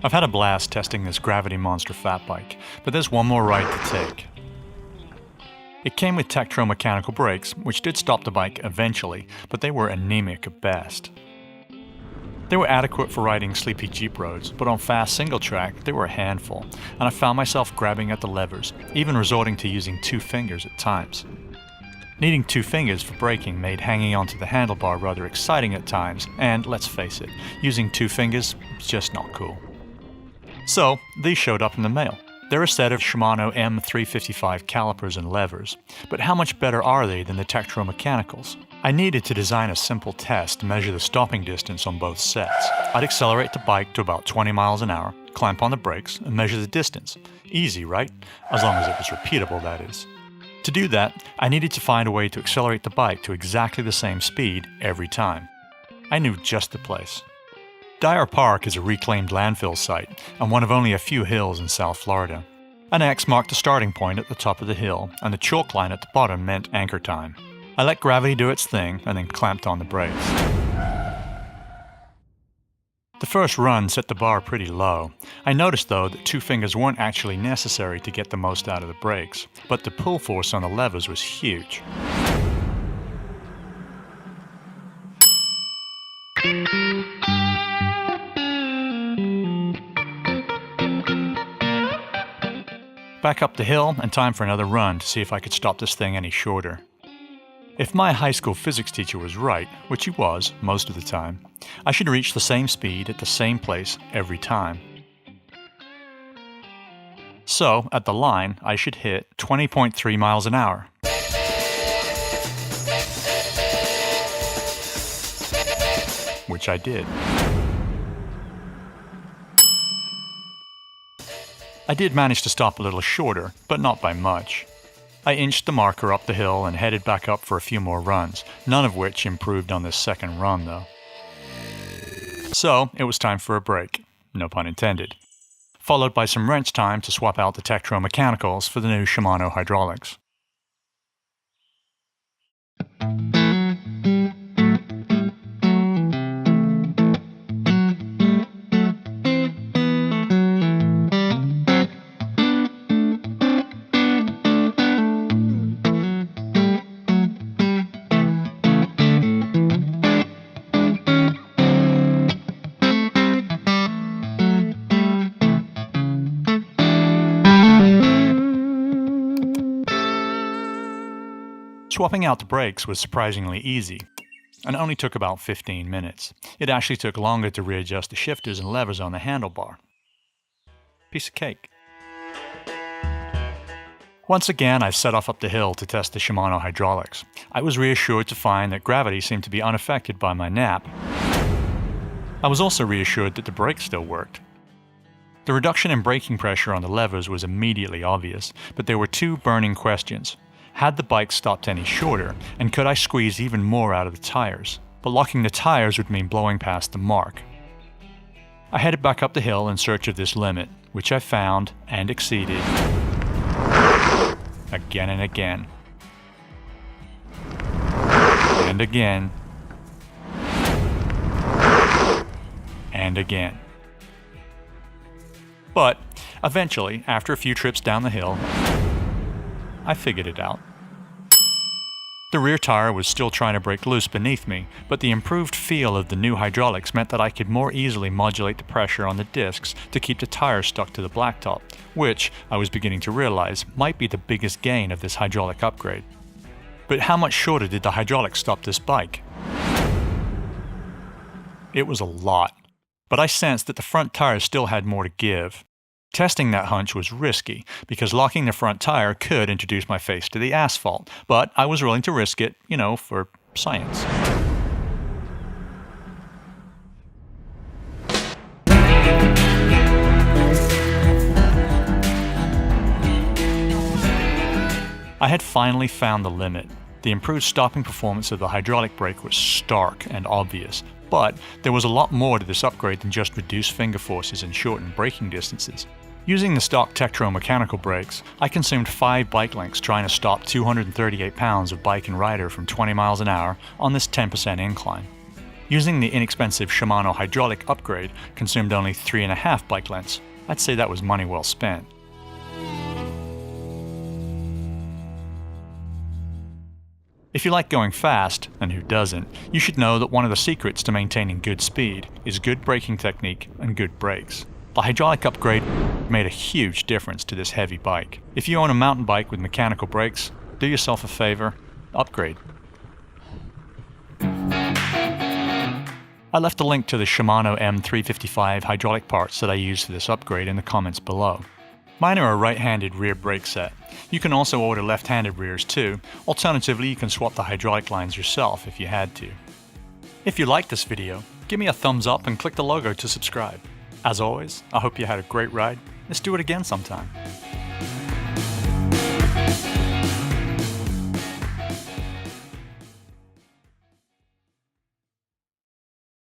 I've had a blast testing this Gravity Monster fat bike, but there's one more ride to take. It came with Tektro mechanical brakes, which did stop the bike eventually, but they were anemic at best. They were adequate for riding sleepy Jeep roads, but on fast single track, they were a handful, and I found myself grabbing at the levers, even resorting to using 2 fingers at times. Needing 2 fingers for braking made hanging onto the handlebar rather exciting at times, and let's face it, using 2 fingers is just not cool. So, these showed up in the mail. They're a set of Shimano M355 calipers and levers, but how much better are they than the Tektro mechanicals? I needed to design a simple test to measure the stopping distance on both sets. I'd accelerate the bike to about 20 miles an hour, clamp on the brakes, and measure the distance. Easy, right? As long as it was repeatable, that is. To do that, I needed to find a way to accelerate the bike to exactly the same speed every time. I knew just the place. Dyer Park is a reclaimed landfill site and one of only a few hills in South Florida. An X marked the starting point at the top of the hill, and the chalk line at the bottom meant anchor time. I let gravity do its thing and then clamped on the brakes. The first run set the bar pretty low. I noticed though that 2 fingers weren't actually necessary to get the most out of the brakes, but the pull force on the levers was huge. Back up the hill and time for another run to see if I could stop this thing any shorter. If my high school physics teacher was right, which he was most of the time, I should reach the same speed at the same place every time. So, at the line, I should hit 20.3 miles an hour. Which I did. I did manage to stop a little shorter, but not by much. I inched the marker up the hill and headed back up for a few more runs, none of which improved on this second run though. So, it was time for a break, no pun intended, followed by some wrench time to swap out the Tektro mechanicals for the new Shimano hydraulics. Swapping out the brakes was surprisingly easy, and only took about 15 minutes. It actually took longer to readjust the shifters and levers on the handlebar. Piece of cake. Once again, I set off up the hill to test the Shimano hydraulics. I was reassured to find that gravity seemed to be unaffected by my nap. I was also reassured that the brakes still worked. The reduction in braking pressure on the levers was immediately obvious, but there were 2 burning questions. Had the bike stopped any shorter, and could I squeeze even more out of the tires? But locking the tires would mean blowing past the mark. I headed back up the hill in search of this limit, which I found and exceeded again and again. And again. And again. But eventually, after a few trips down the hill, I figured it out. The rear tire was still trying to break loose beneath me, but the improved feel of the new hydraulics meant that I could more easily modulate the pressure on the discs to keep the tire stuck to the blacktop, which I was beginning to realize might be the biggest gain of this hydraulic upgrade. But how much shorter did the hydraulics stop this bike? It was a lot, but I sensed that the front tires still had more to give. Testing that hunch was risky, because locking the front tire could introduce my face to the asphalt, but I was willing to risk it, for science. I had finally found the limit. The improved stopping performance of the hydraulic brake was stark and obvious, but there was a lot more to this upgrade than just reduced finger forces and shortened braking distances. Using the stock Tektro mechanical brakes, I consumed 5 bike lengths trying to stop 238 pounds of bike and rider from 20 miles an hour on this 10% incline. Using the inexpensive Shimano hydraulic upgrade consumed only 3.5 bike lengths. I'd say that was money well spent. If you like going fast, and who doesn't, you should know that one of the secrets to maintaining good speed is good braking technique and good brakes. The hydraulic upgrade made a huge difference to this heavy bike. If you own a mountain bike with mechanical brakes, do yourself a favor, upgrade. I left a link to the Shimano M355 hydraulic parts that I used for this upgrade in the comments below. Mine are a right-handed rear brake set. You can also order left-handed rears too. Alternatively, you can swap the hydraulic lines yourself if you had to. If you liked this video, give me a thumbs up and click the logo to subscribe. As always, I hope you had a great ride. Let's do it again sometime.